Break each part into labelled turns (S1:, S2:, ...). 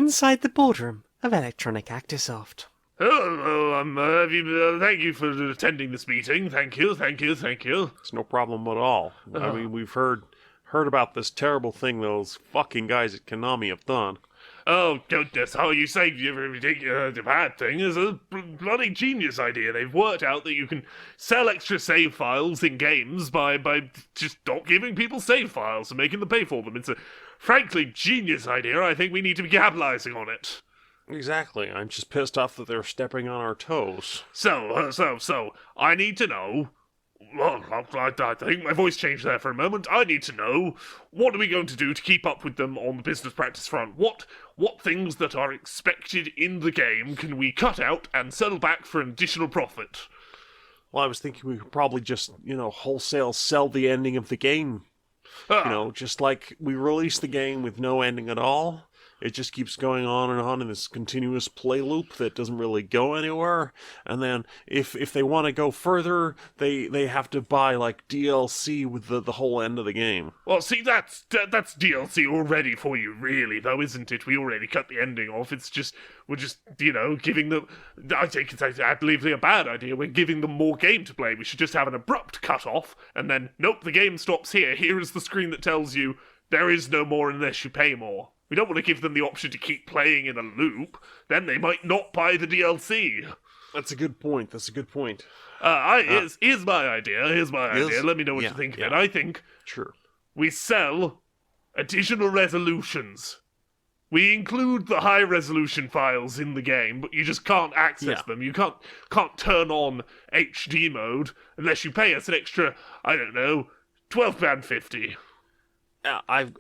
S1: inside the boardroom of Electronic Actisoft.
S2: Thank you for attending this meeting. Thank you.
S3: It's no problem at all. I mean, we've heard about this terrible thing those fucking guys at Konami have done.
S2: Oh, goodness, how you say the bad thing is a bloody genius idea. They've worked out that you can sell extra save files in games by just not giving people save files and making them pay for them. It's a frankly genius idea. I think we need to be capitalizing on it.
S3: Exactly. I'm just pissed off that they're stepping on our toes.
S2: So, I need to know. Well, I think my voice changed there for a moment. I need to know, what are we going to do to keep up with them on the business practice front? What things that are expected in the game can we cut out and sell back for an additional profit?
S3: Well, I was thinking we could probably just, wholesale sell the ending of the game. Just like we release the game with no ending at all. It just keeps going on in this continuous play loop that doesn't really go anywhere. And then if they want to go further, they have to buy like DLC with the whole end of the game.
S2: Well, see, that's DLC already for you, really, though, isn't it? We already cut the ending off. We're just giving them. I believe it's a bad idea. We're giving them more game to play. We should just have an abrupt cut off, and then nope, the game stops here. Here is the screen that tells you there is no more unless you pay more. We don't want to give them the option to keep playing in a loop. Then they might not buy the DLC.
S3: That's a good point.
S2: Here's my idea. Let me know what you think of it. I think we sell additional resolutions. We include the high resolution files in the game, but you just can't access them. You can't turn on HD mode unless you pay us an extra, I don't know, £12.50.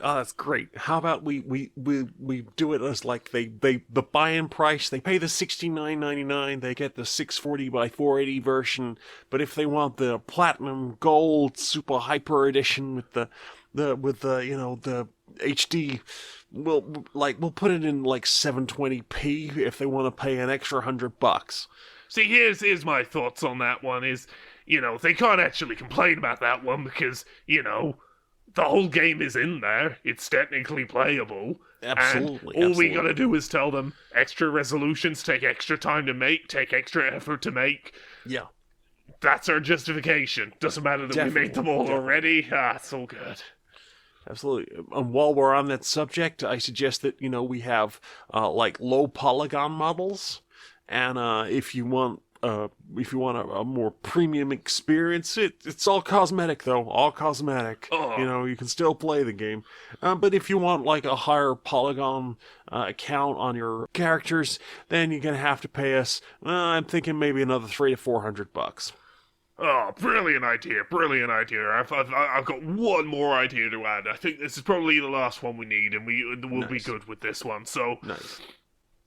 S3: That's great. How about we do it as like the buy-in price? They pay the $69.99. They get the 640 by 480 version. But if they want the platinum gold super hyper edition with the HD, we'll put it in like 720p if they want to pay an extra $100.
S2: See, here's my thoughts on that one. Is they can't actually complain about that one because the whole game is in there. It's technically playable.
S3: Absolutely.
S2: And all we gotta do is tell them extra resolutions take extra time to make, take extra effort to make.
S3: Yeah.
S2: That's our justification. Doesn't matter that we made them all already. It's all good.
S3: Absolutely. And while we're on that subject, I suggest that, we have like low polygon models. And if you want a more premium experience, it's all cosmetic though, all cosmetic. You can still play the game. But if you want like a higher polygon count on your characters, then you're gonna have to pay us. I'm thinking maybe another $300 to $400.
S2: Oh, brilliant idea! I've got one more idea to add. I think this is probably the last one we need, and we'll be good with this one. So,
S3: nice.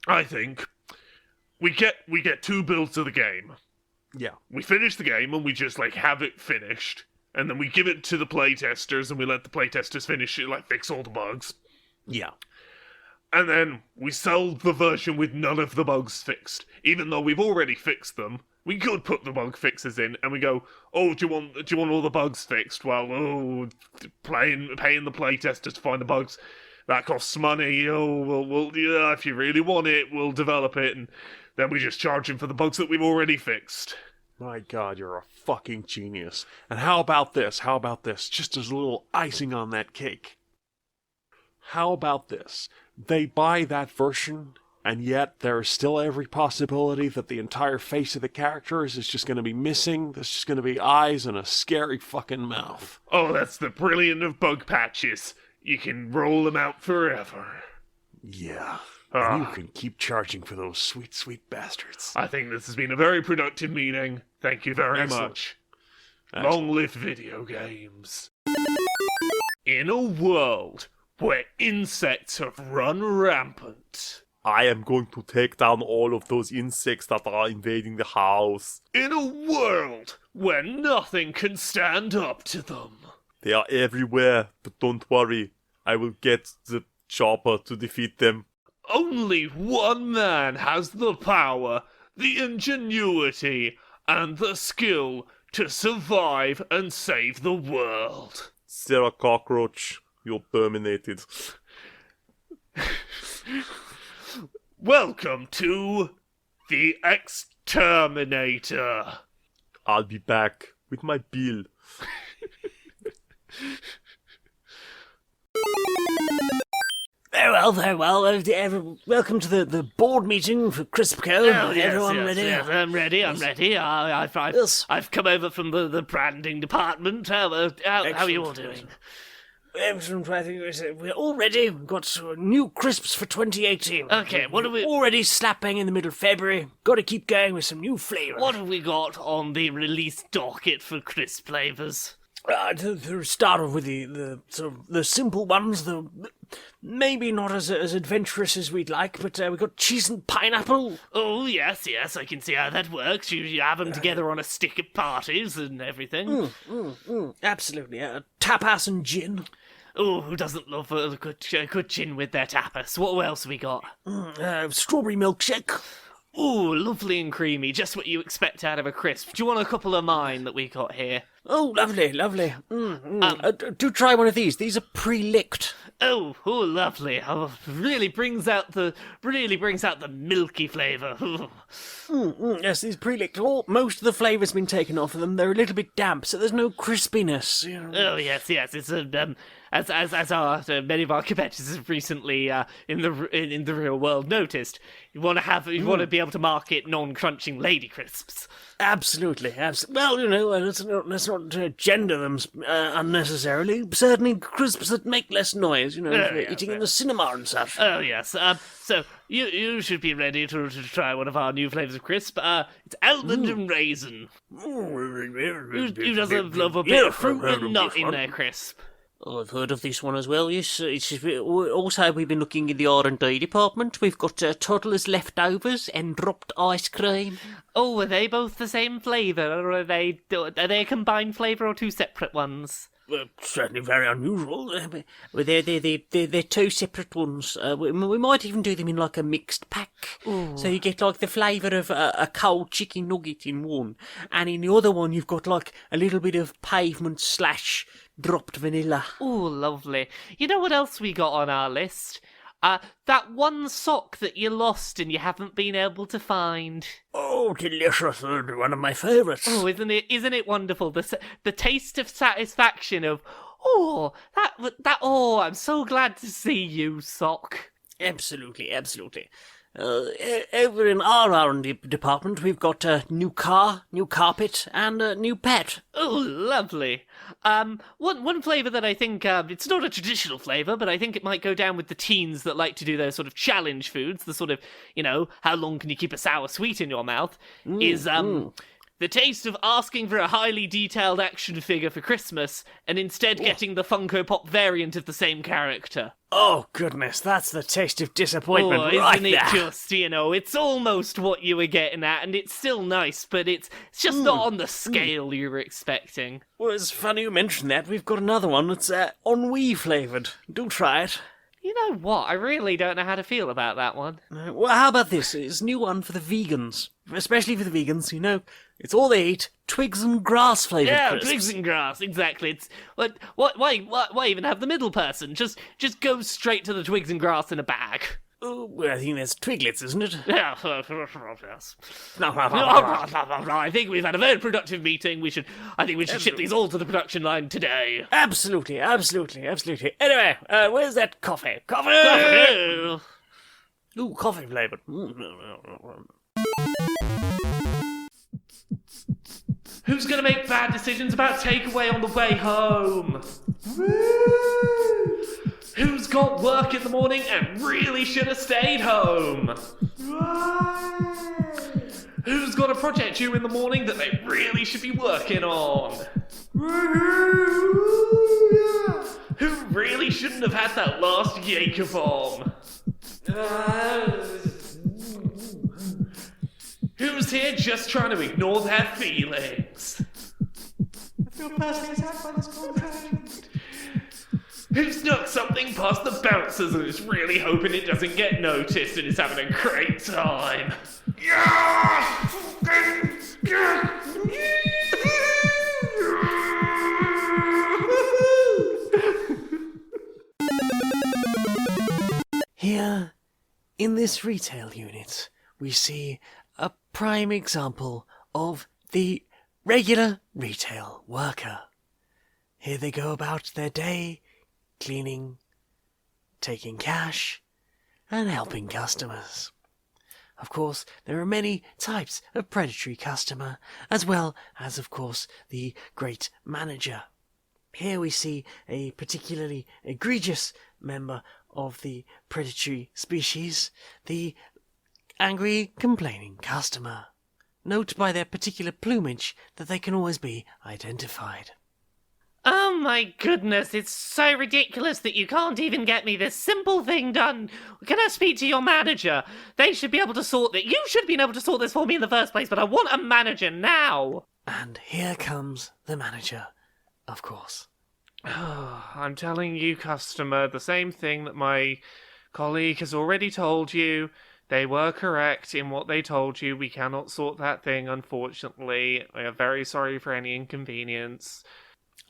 S2: I think we get 2 builds of the game.
S3: Yeah.
S2: We finish the game and we just have it finished, and then we give it to the playtesters and we let the playtesters finish it, fix all the bugs.
S3: Yeah.
S2: And then we sell the version with none of the bugs fixed, even though we've already fixed them. We could put the bug fixes in, and we go, oh, do you want all the bugs fixed? Well, paying the playtesters to find the bugs, that costs money. We'll if you really want it, we'll develop it, and then we just charge them for the bugs that we've already fixed.
S3: My God, you're a fucking genius. And how about this? Just as a little icing on that cake. How about this? They buy that version, and yet there is still every possibility that the entire face of the characters is just going to be missing. There's just going to be eyes and a scary fucking mouth.
S2: Oh, that's the brilliant of bug patches. You can roll them out forever.
S3: Yeah. And you can keep charging for those sweet, sweet bastards.
S2: I think this has been a very productive meeting. Thank you very much. Long live video games. In a world where insects have run rampant,
S4: I am going to take down all of those insects that are invading the house.
S2: In a world where nothing can stand up to them,
S4: they are everywhere, but don't worry. I will get the chopper to defeat them.
S2: Only one man has the power, the ingenuity, and the skill to survive and save the world.
S4: Sarah Cockroach, you're terminated.
S2: Welcome to the Exterminator.
S4: I'll be back with my bill.
S5: Very well, very well. Welcome to the board meeting for CrispCo. Everyone ready?
S6: Yes, I'm ready.
S5: Yes.
S6: I've come over from the branding department. How are you all doing?
S5: Excellent. I think we're all ready. We've got new crisps for 2018.
S6: Okay, what do we?
S5: Already slap bang in the middle of February. Got to keep going with some new flavour.
S6: What have we got on the release docket for crisp flavors?
S5: To start off with the sort of the simple ones, maybe not as adventurous as we'd like, but we've got cheese and pineapple.
S6: Oh yes, I can see how that works. You have them together on a stick at parties and everything.
S5: Absolutely. Tapas and gin.
S6: Oh, who doesn't love a good gin with their tapas? What else have we got?
S5: Strawberry milkshake.
S6: Ooh, lovely and creamy, just what you expect out of a crisp. Do you want a couple of mine that we got here?
S5: Oh, lovely. Do try one of these. These are pre-licked.
S6: Oh, lovely. Oh, really brings out the milky flavour.
S5: Yes, these pre-licked. Most of the flavour's been taken off of them. They're a little bit damp, so there's no crispiness. You know.
S6: Oh yes. It's as our many of our competitors have recently in the real world noticed. You want to be able to market non-crunching lady crisps.
S5: Absolutely. Well, you know, let's not gender them unnecessarily. Certainly crisps that make less noise. You know, if you're eating in the cinema and such.
S6: Oh yes. So you should be ready to try one of our new flavours of crisp. It's almond and raisin. Who doesn't love a bit of fruit and nut in their crisp?
S5: Oh, I've heard of this one as well, yes. Also, we've been looking in the R&D department. We've got toddlers' leftovers and dropped ice cream.
S6: Oh, are they both the same flavour, or are they a combined flavour or two separate ones?
S5: Well, certainly very unusual. Well, they're two separate ones. We might even do them in like a mixed pack.
S6: Ooh.
S5: So you get like the flavour of a cold chicken nugget in one, and in the other one you've got like a little bit of pavement / dropped vanilla.
S6: Oh, lovely. You know what else we got on our list? That one sock that you lost and you haven't been able to find.
S5: Oh, delicious! One of my favourites.
S6: Oh, isn't it wonderful? The taste of satisfaction of I'm so glad to see you, sock.
S5: Absolutely. Over in our R&D department, we've got a new car, new carpet, and a new pet.
S6: Oh, lovely. One flavour that I think, it's not a traditional flavour, but I think it might go down with the teens that like to do those sort of challenge foods, the sort of, how long can you keep a sour sweet in your mouth, is, the taste of asking for a highly detailed action figure for Christmas and instead getting the Funko Pop variant of the same character.
S5: Oh, goodness, that's the taste of disappointment right
S6: isn't it
S5: there.
S6: just, it's almost what you were getting at, and it's still nice, but it's just not on the scale you were expecting.
S5: Well, it's funny you mention that. We've got another one that's ennui flavoured. Do try it.
S6: You know what? I really don't know how to feel about that one.
S5: Well, how about this? It's a new one for the vegans. Especially for the vegans, it's all they eat, twigs and grass flavoured crisps.
S6: Twigs and grass, exactly. It's why even have the middle person? Just go straight to the twigs and grass in a bag.
S5: Oh, well, I think there's twiglets, isn't it?
S6: Yeah, yes. I think we've had a very productive meeting. I think we should ship these all to the production line today.
S5: Absolutely. Anyway, where's that coffee? Coffee! Ooh, coffee flavoured.
S6: Who's gonna make bad decisions about takeaway on the way home? Who's got work in the morning and really should have stayed home? Who's got a project due in the morning that they really should be working on? Who really shouldn't have had that last Jaeger bomb? Who's here just trying to ignore their feelings? I feel personally attacked by this contract. Who snuck something past the bouncers and is really hoping it doesn't get noticed and is having a great time?
S5: Here, in this
S1: this retail unit, we see a prime example of the regular retail worker. Here they go about their day, cleaning, taking cash, and helping customers. Of course, there are many types of predatory customer, as well as, of course, the great manager. Here we see a particularly egregious member of the predatory species, the angry, complaining customer. Note by their particular plumage that they can always be identified.
S6: Oh my goodness, it's so ridiculous that you can't even get me this simple thing done. Can I speak to your manager? They should be able to sort this. You should have been able to sort this for me in the first place, but I want a manager now.
S1: And here comes the manager, of course.
S2: I'm telling you, customer, the same thing that my colleague has already told you. They were correct in what they told you. We cannot sort that thing, unfortunately. We are very sorry for any inconvenience.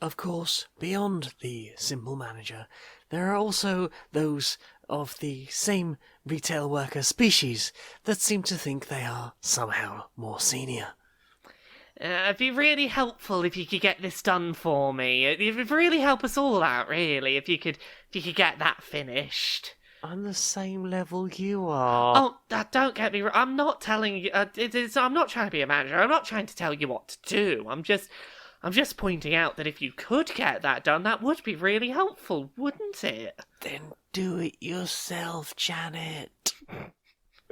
S1: Of course, beyond the simple manager, there are also those of the same retail worker species that seem to think they are somehow more senior.
S6: It'd be really helpful if you could get this done for me. It would really help us all out, really, if you could get that finished.
S1: On the same level you are.
S6: Oh, don't get me wrong. I'm not telling you. I'm not trying to be a manager. I'm not trying to tell you what to do. I'm just pointing out that if you could get that done, that would be really helpful, wouldn't it?
S1: Then do it yourself, Janet.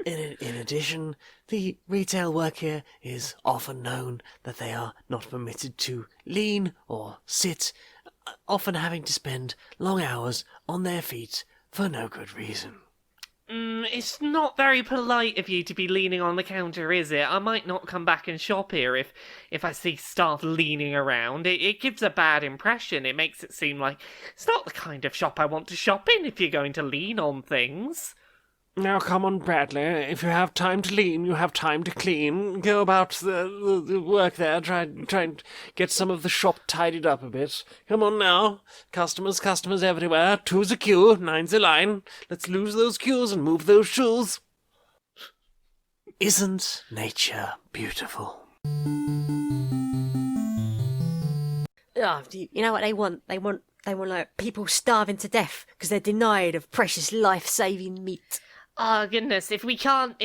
S1: In addition, the retail worker is often known that they are not permitted to lean or sit, often having to spend long hours on their feet for no good reason.
S6: It's not very polite of you to be leaning on the counter, is it? I might not come back and shop here if I see staff leaning around. It gives a bad impression. It makes it seem like it's not the kind of shop I want to shop in if you're going to lean on things.
S3: Now, come on, Bradley. If you have time to lean, you have time to clean. Go about the work there. Try and get some of the shop tidied up a bit. Come on now. Customers everywhere. 2's a queue, 9's a line. Let's lose those queues and move those shoes.
S1: Isn't nature beautiful?
S7: Oh, you know what they want? They want like people starving to death because they're denied of precious life-saving meat.
S6: Oh goodness, if we can't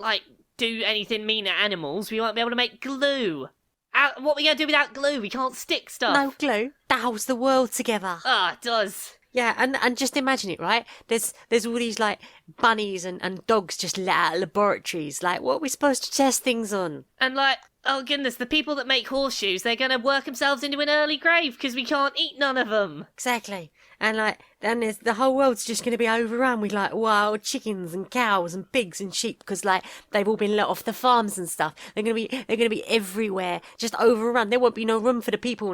S6: like do anything mean to animals, we won't be able to make glue. What are we gonna do without glue? We can't stick stuff.
S7: No glue. That holds the world together.
S6: Ah, it does.
S7: Yeah, and just imagine it, right? There's all these like bunnies and dogs just let out of laboratories. Like, what are we supposed to test things on?
S6: And like, oh goodness, the people that make horseshoes, they're gonna work themselves into an early grave because we can't eat none of them.
S7: Exactly. And like, then the whole world's just going to be overrun with like wild chickens and cows and pigs and sheep because like they've all been let off the farms and stuff. They're going to be everywhere, just overrun. There won't be no room for the people